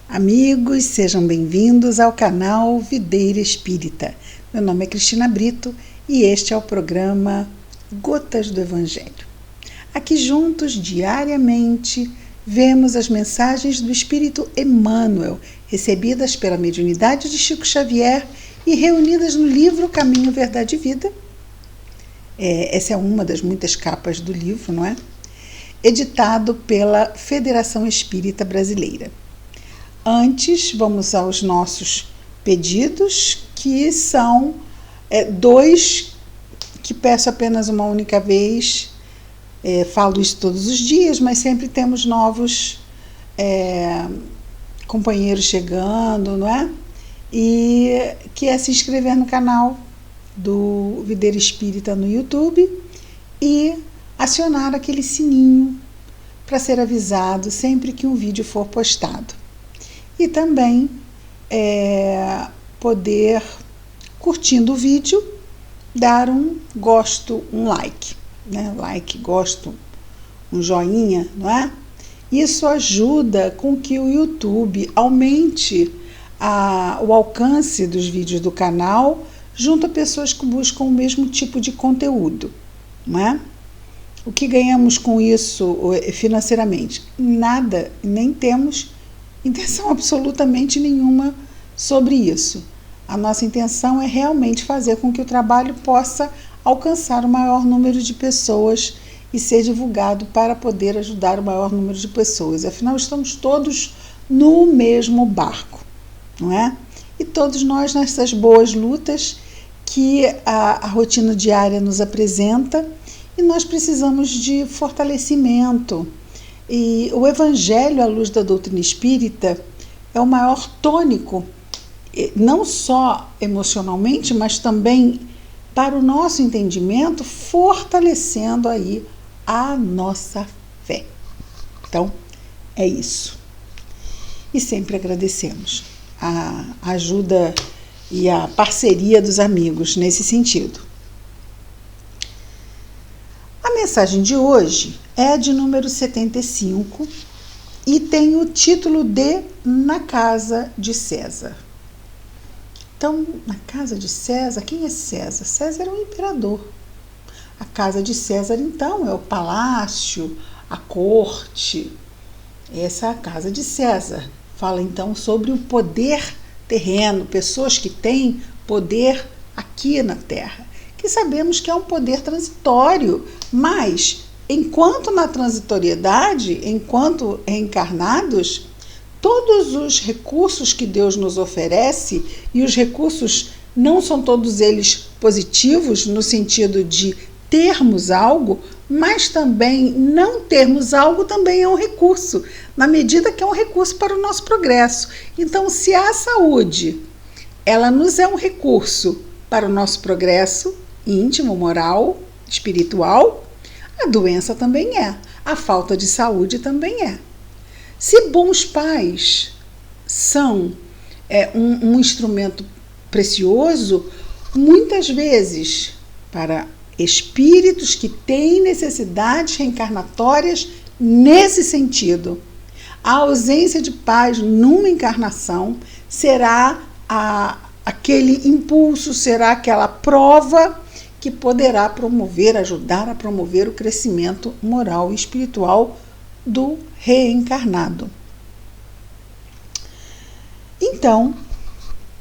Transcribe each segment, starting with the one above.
Amigos, sejam bem-vindos ao canal Videira Espírita. Meu nome é Cristina Brito e este é o programa Gotas do Evangelho. Aqui juntos, diariamente, vemos as mensagens do Espírito Emmanuel, recebidas pela mediunidade de Chico Xavier e reunidas no livro Caminho, Verdade e Vida. Essa é uma das muitas capas do livro, não é? Editado pela Federação Espírita Brasileira. Antes, vamos aos nossos pedidos, que são dois, que peço apenas uma única vez. Falo isso todos os dias, mas sempre temos novos companheiros chegando, não é? E que é se inscrever no canal do Videira Espírita no YouTube e acionar aquele sininho para ser avisado sempre que um vídeo for postado. E também poder, curtindo o vídeo, dar um gosto, um like, né? Like, gosto, um joinha, não é? Isso ajuda com que o YouTube aumente o alcance dos vídeos do canal junto a pessoas que buscam o mesmo tipo de conteúdo, não é? O que ganhamos com isso financeiramente? Nada, nem temos intenção absolutamente nenhuma sobre isso. A nossa intenção é realmente fazer com que o trabalho possa alcançar o maior número de pessoas e ser divulgado para poder ajudar o maior número de pessoas. Afinal, estamos todos no mesmo barco, não é? E todos nós nessas boas lutas que a rotina diária nos apresenta, e nós precisamos de fortalecimento. E o Evangelho à luz da doutrina espírita é o maior tônico, não só emocionalmente, mas também para o nosso entendimento, fortalecendo aí a nossa fé. Então, é isso. E sempre agradecemos a ajuda e a parceria dos amigos nesse sentido. A mensagem de hoje é de número 75 e tem o título de Na Casa de César. Então, na casa de César, quem é César? César é um imperador. A casa de César, então, é o palácio, a corte. Essa é a casa de César. Fala, então, sobre o poder terreno, pessoas que têm poder aqui na Terra, que sabemos que é um poder transitório, mas enquanto na transitoriedade, enquanto reencarnados, todos os recursos que Deus nos oferece, e os recursos não são todos eles positivos, no sentido de termos algo, mas também não termos algo também é um recurso, na medida que é um recurso para o nosso progresso. Então, se a saúde, ela nos é um recurso para o nosso progresso íntimo, moral, espiritual, a doença também é, a falta de saúde também é. Se bons pais são um instrumento precioso, muitas vezes para espíritos que têm necessidades reencarnatórias nesse sentido, a ausência de pais numa encarnação será aquele impulso, será aquela prova que poderá promover, ajudar a promover o crescimento moral e espiritual do reencarnado. Então,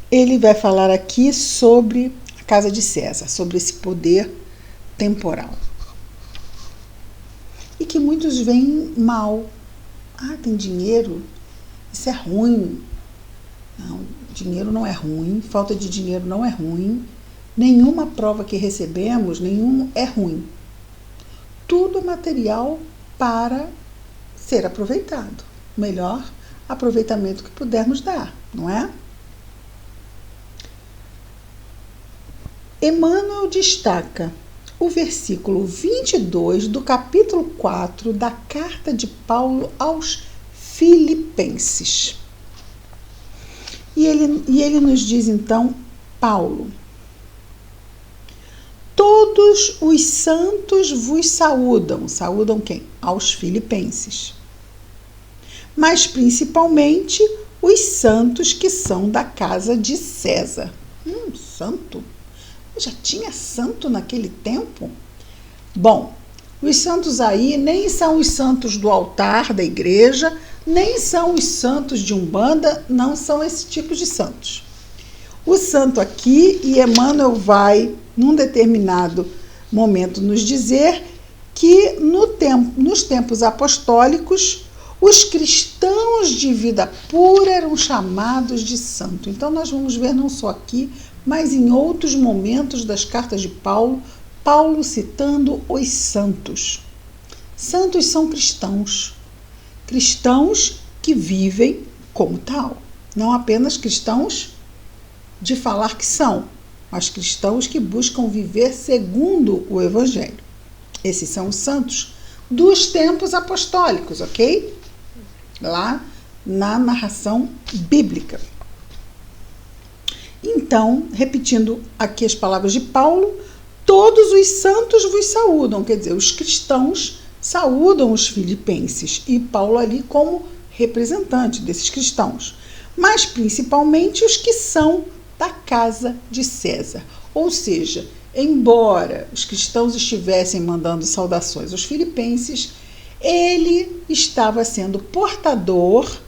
ele vai falar aqui sobre a casa de César, sobre esse poder temporal. E que muitos veem mal. Tem dinheiro? Isso é ruim. Não, dinheiro não é ruim, falta de dinheiro não é ruim. Nenhuma prova que recebemos, nenhum é ruim. Tudo é material para ser aproveitado. O melhor aproveitamento que pudermos dar, não é? Emmanuel destaca o versículo 22 do capítulo 4 da carta de Paulo aos Filipenses. E ele nos diz então, Paulo: todos os santos vos saúdam. Saúdam quem? Aos filipenses. Mas principalmente os santos que são da casa de César. Santo? Já tinha santo naquele tempo? Bom, os santos aí nem são os santos do altar da igreja, nem são os santos de Umbanda, não são esse tipo de santos. O santo aqui, e Emmanuel vai, num determinado momento, nos dizer que nos tempos apostólicos, os cristãos de vida pura eram chamados de santo. Então, nós vamos ver não só aqui, mas em outros momentos das cartas de Paulo, Paulo citando os santos. Santos são cristãos. Cristãos que vivem como tal. Não apenas cristãos de falar que são, mas cristãos que buscam viver segundo o Evangelho. Esses são os santos dos tempos apostólicos, ok? Lá na narração bíblica. Então, repetindo aqui as palavras de Paulo, todos os santos vos saúdam, quer dizer, os cristãos saúdam os filipenses, e Paulo ali como representante desses cristãos, mas principalmente os que são da casa de César. Ou seja, embora os cristãos estivessem mandando saudações aos filipenses, ele estava sendo portador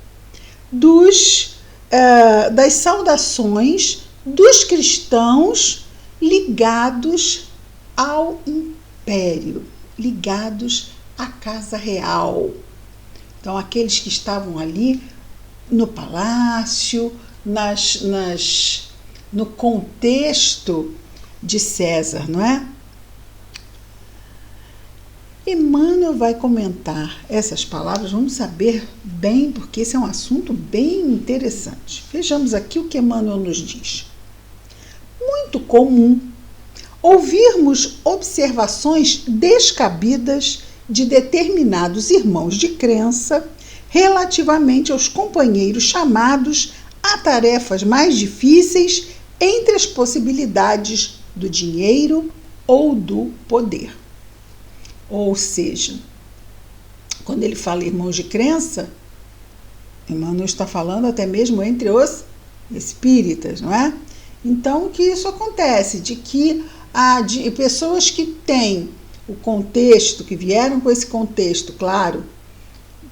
das saudações dos cristãos ligados ao império, ligados à casa real. Então, aqueles que estavam ali no palácio, no contexto de César, não é? Emmanuel vai comentar essas palavras, vamos saber bem, porque esse é um assunto bem interessante. Vejamos aqui o que Emmanuel nos diz. Muito comum ouvirmos observações descabidas de determinados irmãos de crença relativamente aos companheiros chamados a tarefas mais difíceis entre as possibilidades do dinheiro ou do poder. Ou seja, quando ele fala irmãos de crença, Emmanuel está falando até mesmo entre os espíritas, não é? Então, que isso acontece, de que de pessoas que têm o contexto, que vieram com esse contexto, claro,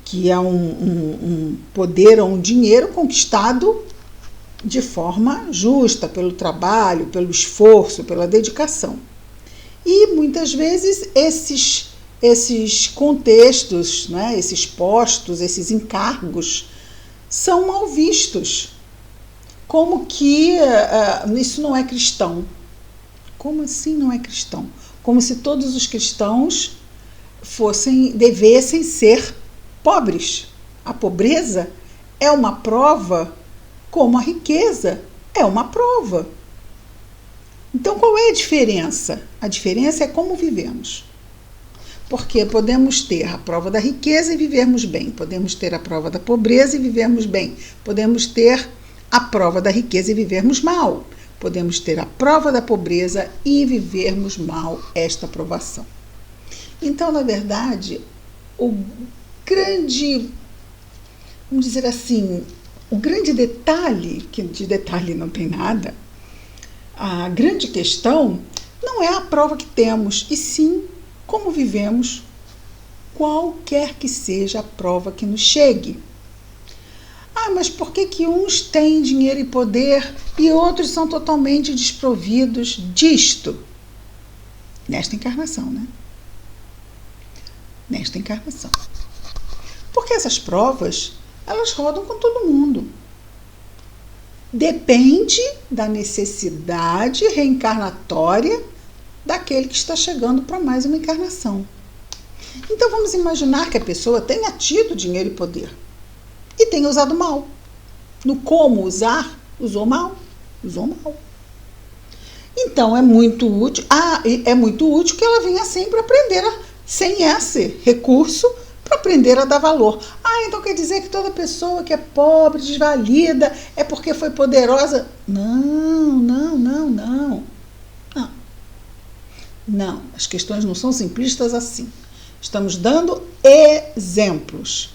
que é um poder ou um dinheiro conquistado de forma justa, pelo trabalho, pelo esforço, pela dedicação. E muitas vezes esses contextos, né, esses postos, esses encargos são mal vistos. Como que isso não é cristão? Como assim não é cristão? Como se todos os cristãos devessem ser pobres. A pobreza é uma prova, como a riqueza é uma prova. Então, qual é a diferença? A diferença é como vivemos. Porque podemos ter a prova da riqueza e vivermos bem. Podemos ter a prova da pobreza e vivermos bem. Podemos ter a prova da riqueza e vivermos mal. Podemos ter a prova da pobreza e vivermos mal esta provação. Então, na verdade, o grande, vamos dizer assim, o grande detalhe, que de detalhe não tem nada, a grande questão não é a prova que temos, e sim como vivemos, qualquer que seja a prova que nos chegue. Mas por que uns têm dinheiro e poder e outros são totalmente desprovidos disto? Nesta encarnação, né? Nesta encarnação. Porque essas provas, elas rodam com todo mundo. Depende da necessidade reencarnatória daquele que está chegando para mais uma encarnação. Então vamos imaginar que a pessoa tenha tido dinheiro e poder e tenha usado mal. No como usar, usou mal. Então é muito útil. É muito útil que ela venha sempre aprender sem esse recurso para aprender a dar valor. Então quer dizer que toda pessoa que é pobre, desvalida, é porque foi poderosa? Não, as questões não são simplistas assim. Estamos dando exemplos.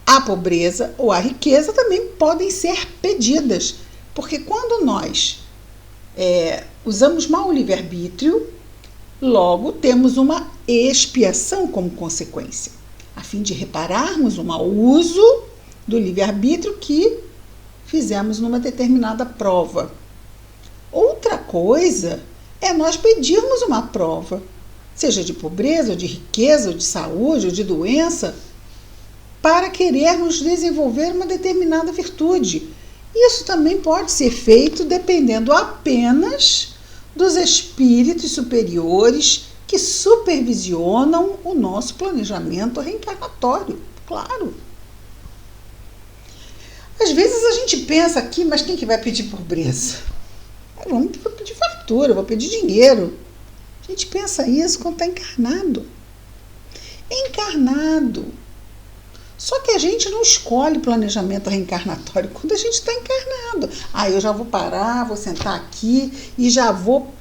a pobreza ou a riqueza também podem ser pedidas, porque quando nós usamos mal o livre-arbítrio, logo temos uma expiação como consequência, a fim de repararmos o mau uso do livre-arbítrio que fizemos numa determinada prova. Outra coisa é nós pedirmos uma prova, seja de pobreza, ou de riqueza, ou de saúde, ou de doença, para querermos desenvolver uma determinada virtude. Isso também pode ser feito dependendo apenas dos espíritos superiores que supervisionam o nosso planejamento reencarnatório, claro. Às vezes a gente pensa aqui, mas quem que vai pedir pobreza? Vou pedir fartura, vou pedir dinheiro. A gente pensa isso quando está encarnado. Encarnado. Só que a gente não escolhe planejamento reencarnatório quando a gente está encarnado. Eu já vou parar, vou sentar aqui e já vou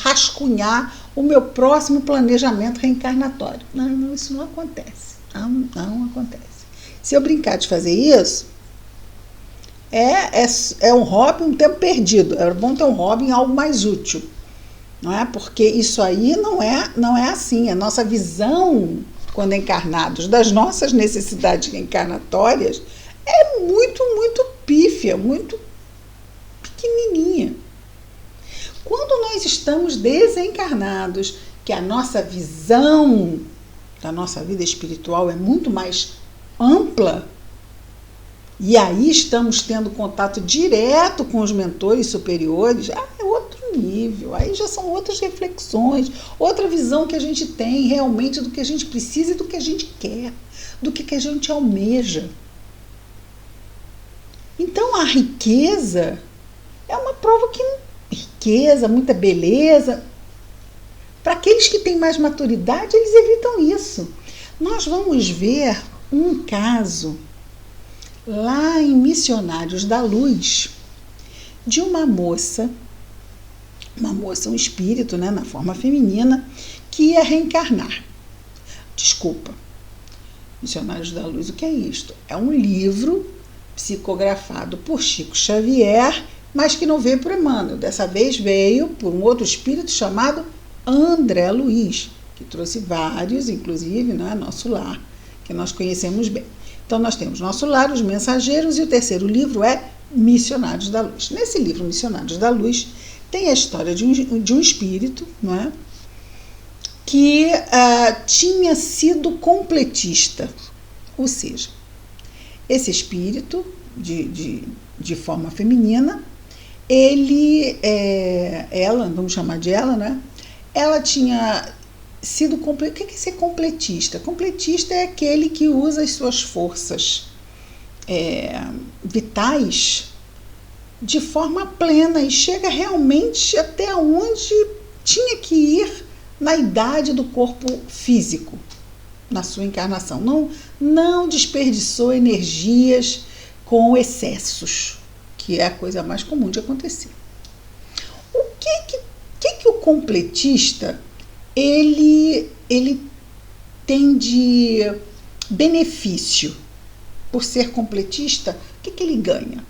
rascunhar o meu próximo planejamento reencarnatório. Não, isso não acontece. Não acontece. Se eu brincar de fazer isso, é um hobby, um tempo perdido. É bom ter um hobby em algo mais útil. Não é? Porque isso aí não é assim. A nossa visão, quando encarnados, das nossas necessidades reencarnatórias é muito, muito pífia, muito pequenininha. Quando nós estamos desencarnados, que a nossa visão da nossa vida espiritual é muito mais ampla, e aí estamos tendo contato direto com os mentores superiores, é outro nível, aí já são outras reflexões, outra visão que a gente tem realmente do que a gente precisa e do que a gente quer, do que a gente almeja. Então a riqueza é uma prova que riqueza, muita beleza, para aqueles que têm mais maturidade, eles evitam isso. Nós vamos ver um caso lá em Missionários da Luz, de uma moça, um espírito, né, na forma feminina, que ia reencarnar. Desculpa, Missionários da Luz, o que é isto? É um livro psicografado por Chico Xavier, mas que não veio por Emmanuel. Dessa vez veio por um outro espírito chamado André Luiz, que trouxe vários, inclusive, né, Nosso Lar, que nós conhecemos bem. Então, nós temos Nosso Lar, Os Mensageiros, e o terceiro livro é Missionários da Luz. Nesse livro, Missionários da Luz, tem a história de um espírito, não é? Que tinha sido completista. Ou seja, esse espírito, de forma feminina, ela, vamos chamar de ela, né? Ela tinha sido completista. O que é ser completista? Completista é aquele que usa as suas forças vitais de forma plena e chega realmente até onde tinha que ir na idade do corpo físico, na sua encarnação. Não desperdiçou energias com excessos, que é a coisa mais comum de acontecer. O que o completista ele tem de benefício por ser completista? O que ele ganha?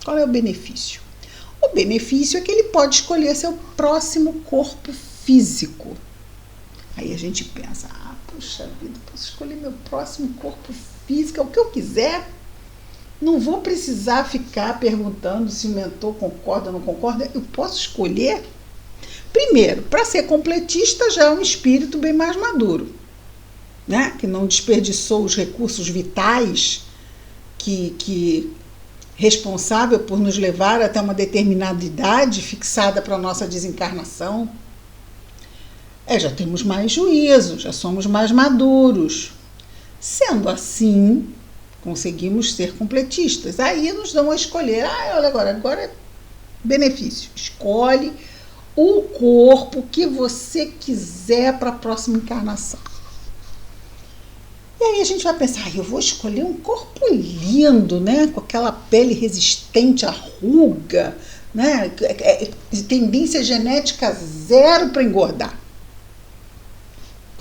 Qual é o benefício? O benefício é que ele pode escolher seu próximo corpo físico. Aí a gente pensa, puxa vida, posso escolher meu próximo corpo físico, é o que eu quiser. Não vou precisar ficar perguntando se o mentor concorda ou não concorda. Eu posso escolher. Primeiro, para ser completista já é um espírito bem mais maduro, né? Que não desperdiçou os recursos vitais que responsável por nos levar até uma determinada idade fixada para a nossa desencarnação. Já temos mais juízo, já somos mais maduros. Sendo assim, conseguimos ser completistas. Aí nos dão a escolher, olha agora é benefício. Escolhe o corpo que você quiser para a próxima encarnação. E aí a gente vai pensar, eu vou escolher um corpo lindo, né? Com aquela pele resistente à ruga, né? Tendência genética zero para engordar.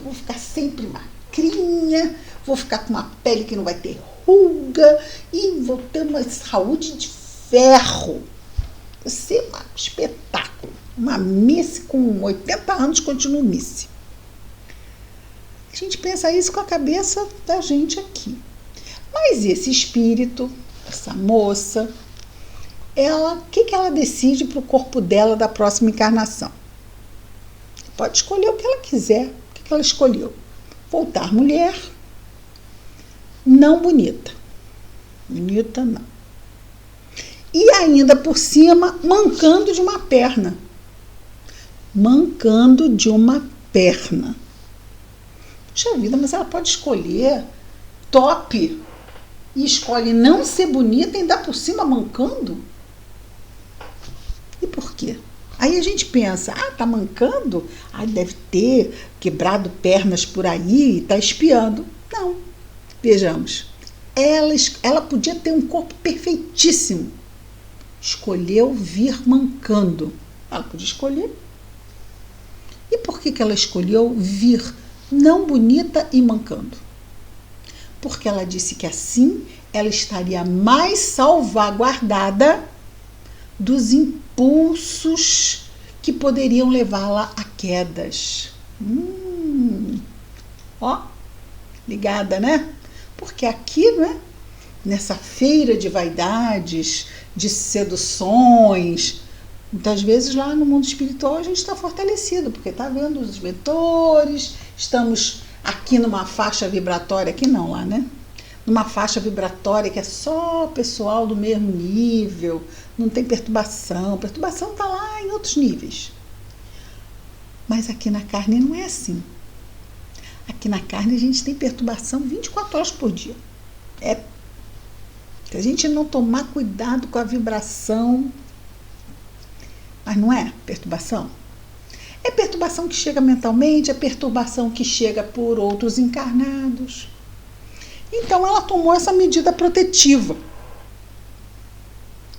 Vou ficar sempre magrinha, vou ficar com uma pele que não vai ter ruga e vou ter uma saúde de ferro. Vai ser um espetáculo. Uma Miss com 80 anos continua Miss. A gente pensa isso com a cabeça da gente aqui. Mas esse espírito, essa moça, o que ela decide para o corpo dela da próxima encarnação? Pode escolher o que ela quiser. O que ela escolheu? Voltar mulher, não bonita. Bonita não. E ainda por cima, mancando de uma perna. Mancando de uma perna. Puxa vida, mas ela pode escolher top e escolhe não ser bonita e ainda por cima mancando? E por quê? Aí a gente pensa, tá mancando? Deve ter quebrado pernas por aí e tá espiando. Não, vejamos. Ela podia ter um corpo perfeitíssimo. Escolheu vir mancando. Ela podia escolher. E por que ela escolheu vir não bonita e mancando? Porque ela disse que assim ela estaria mais salvaguardada dos impulsos que poderiam levá-la a quedas. Ligada, né? Porque aqui, né, nessa feira de vaidades, de seduções, muitas vezes lá no mundo espiritual a gente está fortalecido, porque está vendo os mentores, estamos aqui numa faixa vibratória, aqui não lá, né? Numa faixa vibratória que é só pessoal do mesmo nível, não tem perturbação. Perturbação está lá em outros níveis. Mas aqui na carne não é assim. Aqui na carne a gente tem perturbação 24 horas por dia. Se a gente não tomar cuidado com a vibração, mas não é perturbação? É perturbação que chega mentalmente, é perturbação que chega por outros encarnados. Então ela tomou essa medida protetiva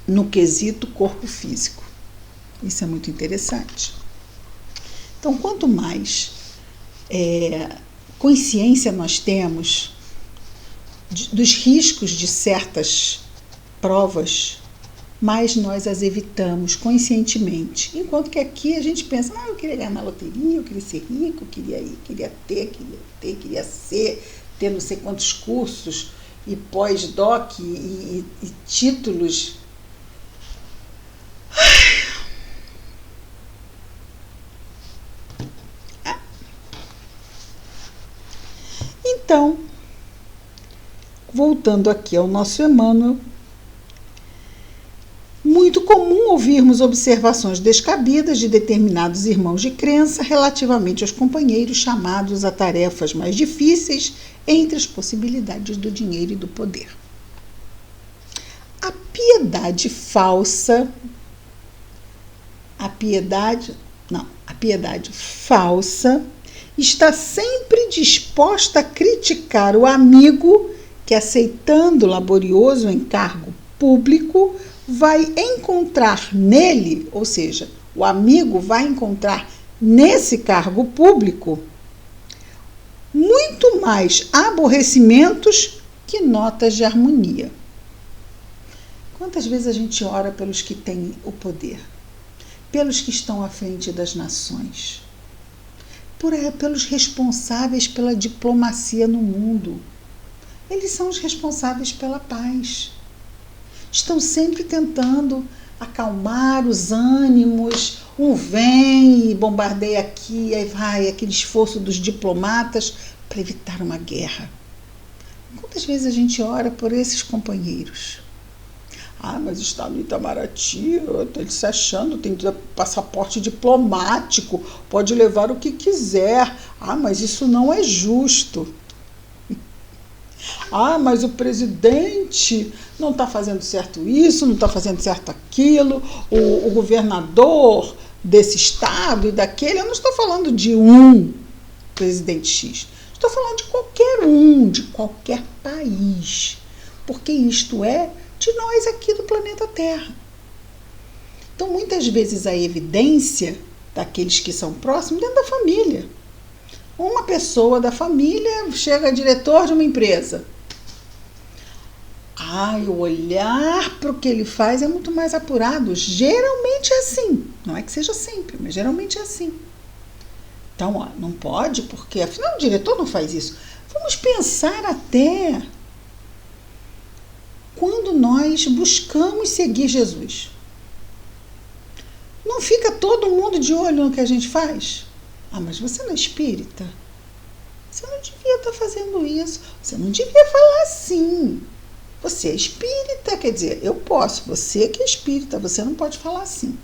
no quesito corpo físico. Isso é muito interessante. Então, quanto mais consciência nós temos dos riscos de certas provas, mais nós as evitamos conscientemente. Enquanto que aqui a gente pensa, eu queria ganhar na loteria, eu queria ser rico, queria ter não sei quantos cursos e pós-doc e títulos. Então, voltando aqui ao nosso Emmanuel, muito comum ouvirmos observações descabidas de determinados irmãos de crença relativamente aos companheiros chamados a tarefas mais difíceis entre as possibilidades do dinheiro e do poder. A piedade falsa está sempre disposta a criticar o amigo que, aceitando laborioso encargo público, vai encontrar nele, ou seja, o amigo vai encontrar nesse cargo público muito mais aborrecimentos que notas de harmonia. Quantas vezes a gente ora pelos que têm o poder, pelos que estão à frente das nações, pelos responsáveis pela diplomacia no mundo? Eles são os responsáveis pela paz. Estão sempre tentando acalmar os ânimos. Um vem e bombardeia aqui, aí vai aquele esforço dos diplomatas para evitar uma guerra. Quantas vezes a gente ora por esses companheiros? Mas está no Itamaraty, ele se achando, tem passaporte diplomático, pode levar o que quiser. Mas isso não é justo. Mas o presidente não está fazendo certo isso, não está fazendo certo aquilo, o governador desse estado e daquele. Eu não estou falando de um presidente X, estou falando de qualquer um, de qualquer país, porque isto é de nós aqui do planeta Terra. Então, muitas vezes a evidência daqueles que são próximos dentro da família. Uma pessoa da família chega a diretor de uma empresa. o olhar para o que ele faz é muito mais apurado. Geralmente é assim. Não é que seja sempre, mas geralmente é assim. Então, não pode, porque afinal o diretor não faz isso. Vamos pensar até quando nós buscamos seguir Jesus. Não fica todo mundo de olho no que a gente faz? Mas você não é espírita? Você não devia estar fazendo isso. Você não devia falar assim. Você é espírita, quer dizer, eu posso. Você que é espírita, você não pode falar assim.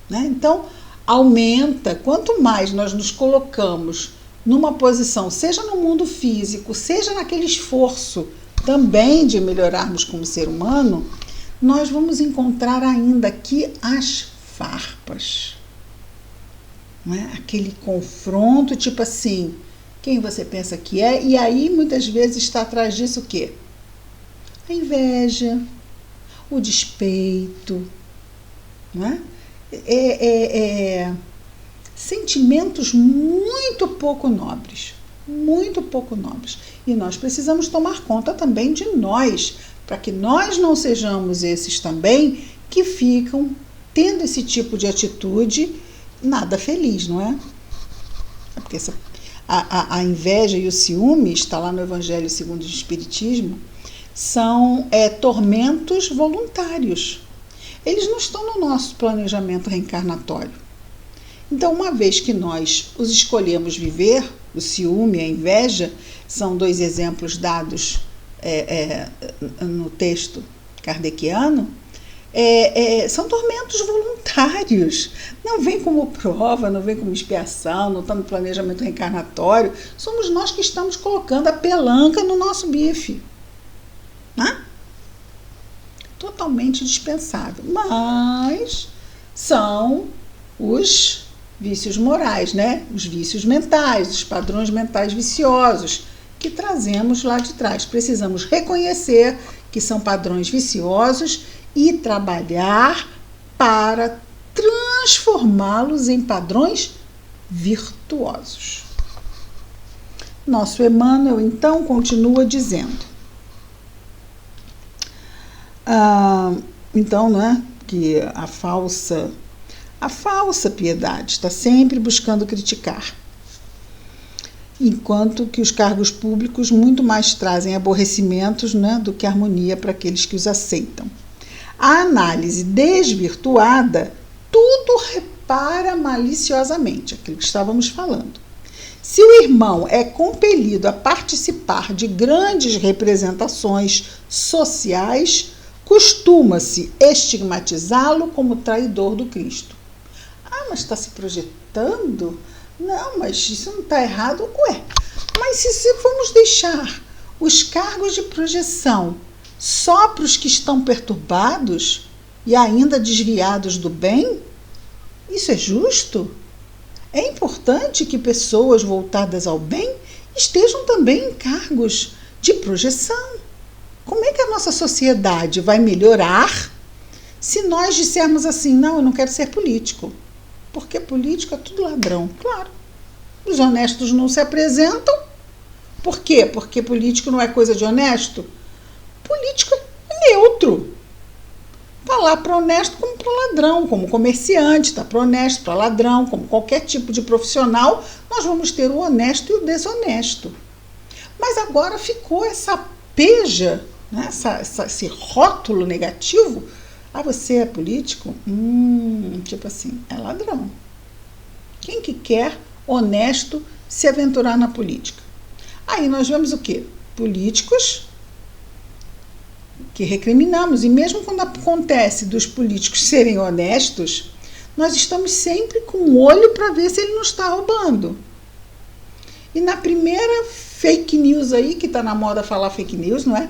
Né? Então, aumenta. Quanto mais nós nos colocamos numa posição, seja no mundo físico, seja naquele esforço também de melhorarmos como ser humano, nós vamos encontrar ainda aqui as farpas. Não é? Aquele confronto, tipo assim, quem você pensa que é? E aí, muitas vezes, está atrás disso o quê? A inveja, o despeito, não é? Sentimentos muito pouco nobres, muito pouco nobres. E nós precisamos tomar conta também de nós, para que nós não sejamos esses também que ficam tendo esse tipo de atitude nada feliz, não é? Porque a inveja e o ciúme, está lá no Evangelho segundo o Espiritismo, são tormentos voluntários. Eles não estão no nosso planejamento reencarnatório. Então, uma vez que nós os escolhemos viver, o ciúme e a inveja, são dois exemplos dados no texto kardeciano, são tormentos voluntários. Não vem como prova, não vem como expiação, não está no planejamento reencarnatório. Somos nós que estamos colocando a pelanca no nosso bife. Né? Totalmente dispensável. Mas são os vícios morais, né? Os vícios mentais, os padrões mentais viciosos que trazemos lá de trás. Precisamos reconhecer que são padrões viciosos e trabalhar para transformá-los em padrões virtuosos. Nosso Emmanuel, então, continua dizendo, então, né, que a falsa piedade está sempre buscando criticar, enquanto que os cargos públicos muito mais trazem aborrecimentos, né, do que harmonia para aqueles que os aceitam. A análise desvirtuada tudo repara maliciosamente, aquilo que estávamos falando. Se o irmão é compelido a participar de grandes representações sociais, costuma-se estigmatizá-lo como traidor do Cristo. Mas está se projetando? Não, mas isso não está errado. Mas se formos deixar os cargos de projeção só para os que estão perturbados e ainda desviados do bem, isso é justo? É importante que pessoas voltadas ao bem estejam também em cargos de projeção. Como é que a nossa sociedade vai melhorar se nós dissermos assim, não, eu não quero ser político? Porque político é tudo ladrão. Claro, os honestos não se apresentam. Por quê? Porque político não é coisa de honesto? Político é neutro. Está lá para honesto como para ladrão, como comerciante, está para honesto, para ladrão, como qualquer tipo de profissional, nós vamos ter o honesto e o desonesto. Mas agora ficou essa peja, né, esse rótulo negativo. Você é político? Tipo assim, é ladrão. Quem que quer, honesto, se aventurar na política? Aí nós vemos o quê? Políticos que recriminamos. E mesmo quando acontece dos políticos serem honestos, nós estamos sempre com o olho para ver se ele não está roubando. E na primeira fake news aí, que está na moda falar fake news, não é?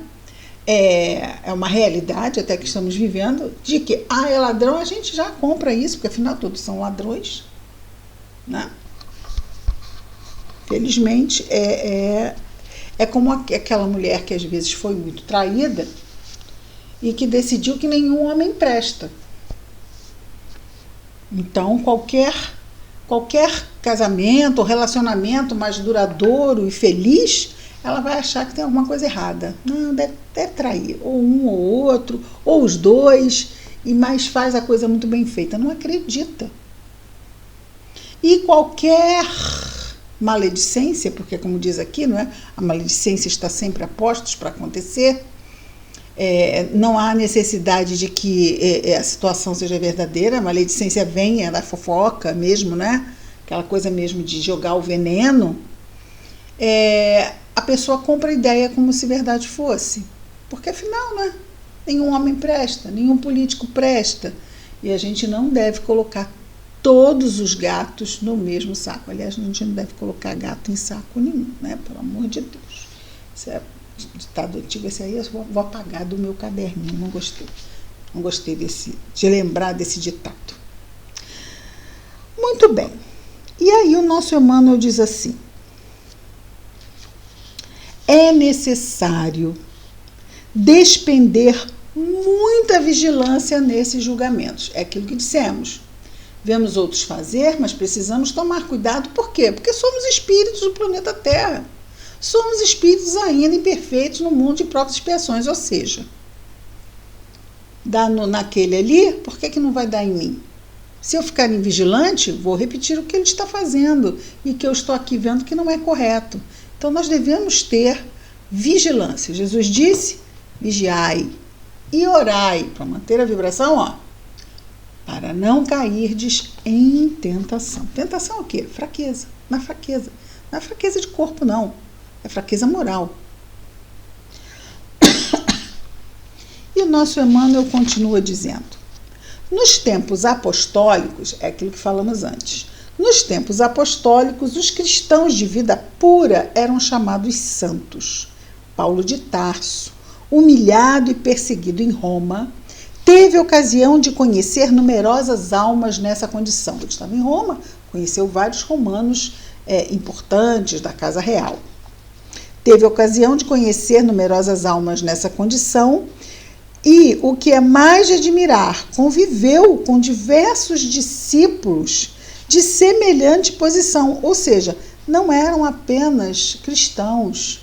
É uma realidade até que estamos vivendo, de que é ladrão, a gente já compra isso, porque afinal todos são ladrões, né? Felizmente, é como aquela mulher que às vezes foi muito traída e que decidiu que nenhum homem presta. Então, qualquer casamento ou relacionamento mais duradouro e feliz ela vai achar que tem alguma coisa errada. Não, deve trair, ou um ou outro, ou os dois, mas faz a coisa muito bem feita. Não acredita. E qualquer maledicência, porque como diz aqui, não é? A maledicência está sempre a postos para acontecer. Não há necessidade de que a situação seja verdadeira. A maledicência vem, da fofoca mesmo, né? Aquela coisa mesmo de jogar o veneno. A pessoa compra a ideia como se verdade fosse. Porque afinal, né? Nenhum homem presta, nenhum político presta. E a gente não deve colocar todos os gatos no mesmo saco. Aliás, a gente não deve colocar gato em saco nenhum, né? Pelo amor de Deus. Isso é ditado antigo, esse aí eu vou apagar do meu caderninho. Não gostei. Não gostei de lembrar desse ditado. Muito bem. E aí o nosso Emmanuel diz assim: é necessário despender muita vigilância nesses julgamentos. É aquilo que dissemos. Vemos outros fazer, mas precisamos tomar cuidado. Por quê? Porque somos espíritos do planeta Terra. Somos espíritos ainda imperfeitos no mundo de próprias expiações. Ou seja, dá naquele ali, por que não vai dar em mim? Se eu ficar invigilante, vou repetir o que ele está fazendo e que eu estou aqui vendo que não é correto. Então, nós devemos ter vigilância. Jesus disse, vigiai e orai, para manter a vibração, para não cairdes em tentação. Tentação é o quê? Fraqueza. Na fraqueza. Não é fraqueza de corpo, não. É fraqueza moral. E o nosso Emmanuel continua dizendo: nos tempos apostólicos, é aquilo que falamos antes, nos tempos apostólicos, os cristãos de vida pura eram chamados santos. Paulo de Tarso, humilhado e perseguido em Roma, teve ocasião de conhecer numerosas almas nessa condição. Ele estava em Roma, conheceu vários romanos importantes da casa real. Teve ocasião de conhecer numerosas almas nessa condição e, o que é mais de admirar, conviveu com diversos discípulos de semelhante posição, ou seja, não eram apenas cristãos,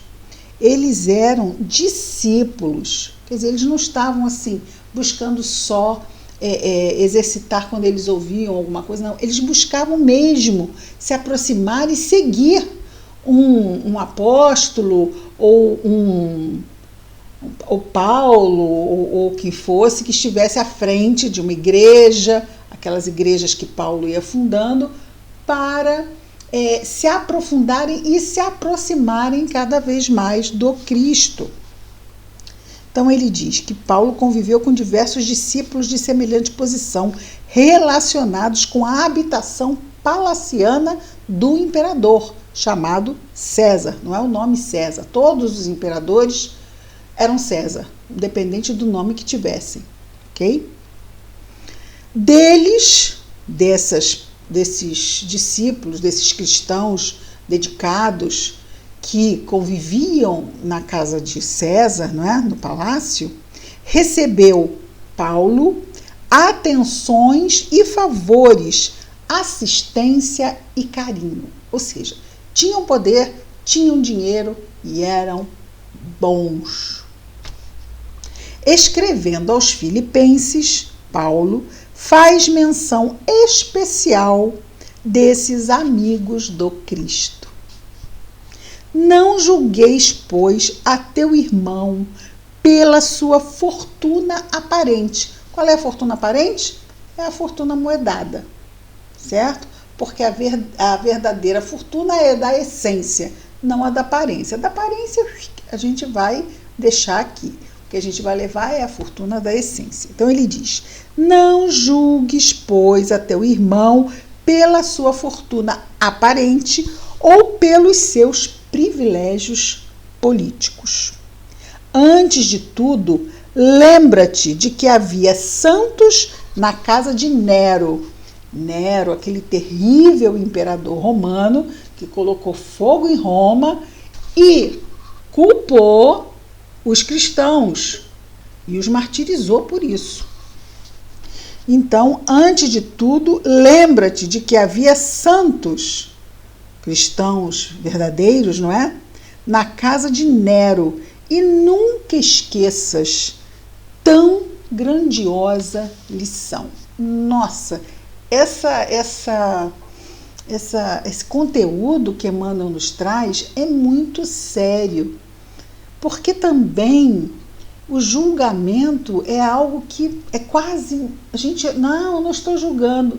eles eram discípulos. Quer dizer, eles não estavam assim buscando só exercitar quando eles ouviam alguma coisa, não. Eles buscavam mesmo se aproximar e seguir um apóstolo ou Paulo ou quem fosse que estivesse à frente de uma igreja, aquelas igrejas que Paulo ia fundando, para se aprofundarem e se aproximarem cada vez mais do Cristo. Então ele diz que Paulo conviveu com diversos discípulos de semelhante posição, relacionados com a habitação palaciana do imperador, chamado César. Não é o nome César, todos os imperadores eram César, independente do nome que tivessem, ok? Desses discípulos, desses cristãos dedicados que conviviam na casa de César, não é? No palácio, recebeu Paulo atenções e favores, assistência e carinho. Ou seja, tinham poder, tinham dinheiro e eram bons. Escrevendo aos Filipenses, Paulo faz menção especial desses amigos do Cristo. Não julgueis, pois, a teu irmão pela sua fortuna aparente. Qual é a fortuna aparente? É a fortuna moedada, certo? Porque a verdadeira fortuna é da essência, não a da aparência. A da aparência a gente vai deixar aqui. O que a gente vai levar é a fortuna da essência. Então ele diz: não julgues, pois, a teu irmão pela sua fortuna aparente ou pelos seus privilégios políticos. Antes de tudo, lembra-te de que havia santos na casa de Nero. Nero, aquele terrível imperador romano que colocou fogo em Roma e culpou os cristãos e os martirizou por isso. Então, antes de tudo, lembra-te de que havia santos cristãos verdadeiros, não é? na casa de Nero, e nunca esqueças tão grandiosa lição. Nossa, esse conteúdo que Emmanuel nos traz é muito sério, porque também o julgamento é algo que é quase, a gente, não, eu não estou julgando.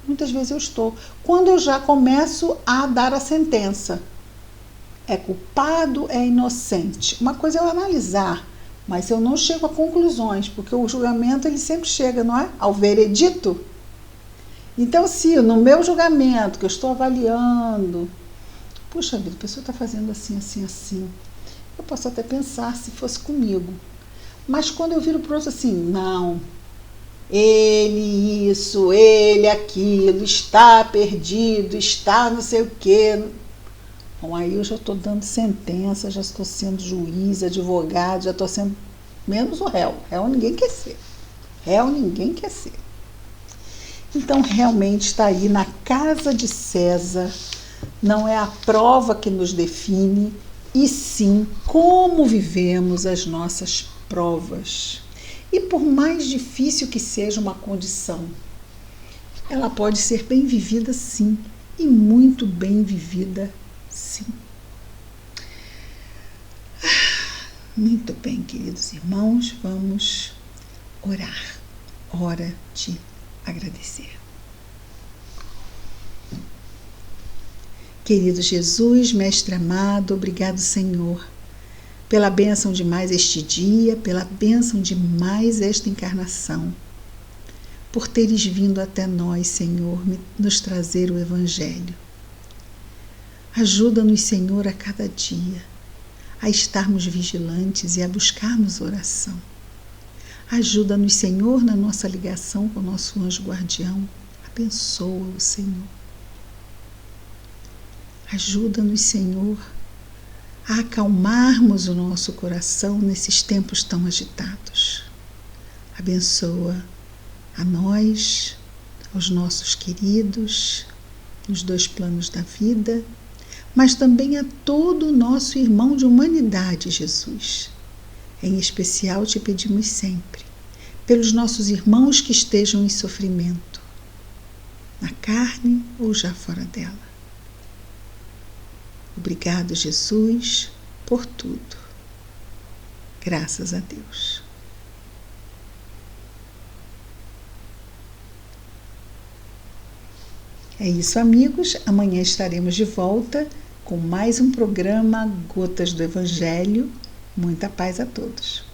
Muitas vezes eu estou. Quando eu já começo a dar a sentença, é culpado, é inocente. Uma coisa é eu analisar, mas eu não chego a conclusões, porque o julgamento ele sempre chega, não é? Ao veredito. Então, se no meu julgamento, que eu estou avaliando, puxa vida, a pessoa está fazendo assim, assim, assim, eu posso até pensar se fosse comigo. Mas quando eu viro para o outro assim, não, ele isso, ele aquilo, está perdido, está não sei o quê. Bom, aí eu já estou dando sentença, já estou sendo juiz, advogado, já estou sendo menos o réu. Réu ninguém quer ser. Réu ninguém quer ser. Então, realmente está aí na casa de César, não é a prova que nos define, e sim como vivemos as nossas provas. E por mais difícil que seja uma condição, ela pode ser bem vivida sim, e muito bem vivida sim. Muito bem, queridos irmãos, vamos orar. Hora de agradecer. Querido Jesus, Mestre amado, obrigado, Senhor, pela bênção de mais este dia, pela bênção de mais esta encarnação, por teres vindo até nós, Senhor, nos trazer o Evangelho. Ajuda-nos, Senhor, a cada dia, a estarmos vigilantes e a buscarmos oração. Ajuda-nos, Senhor, na nossa ligação com o nosso anjo guardião. Abençoa-o, Senhor. Ajuda-nos, Senhor, a acalmarmos o nosso coração nesses tempos tão agitados. Abençoa a nós, aos nossos queridos, nos dois planos da vida, mas também a todo o nosso irmão de humanidade, Jesus. Em especial te pedimos sempre, pelos nossos irmãos que estejam em sofrimento, na carne ou já fora dela. Obrigado, Jesus, por tudo. Graças a Deus. É isso, amigos. Amanhã estaremos de volta com mais um programa Gotas do Evangelho. Muita paz a todos.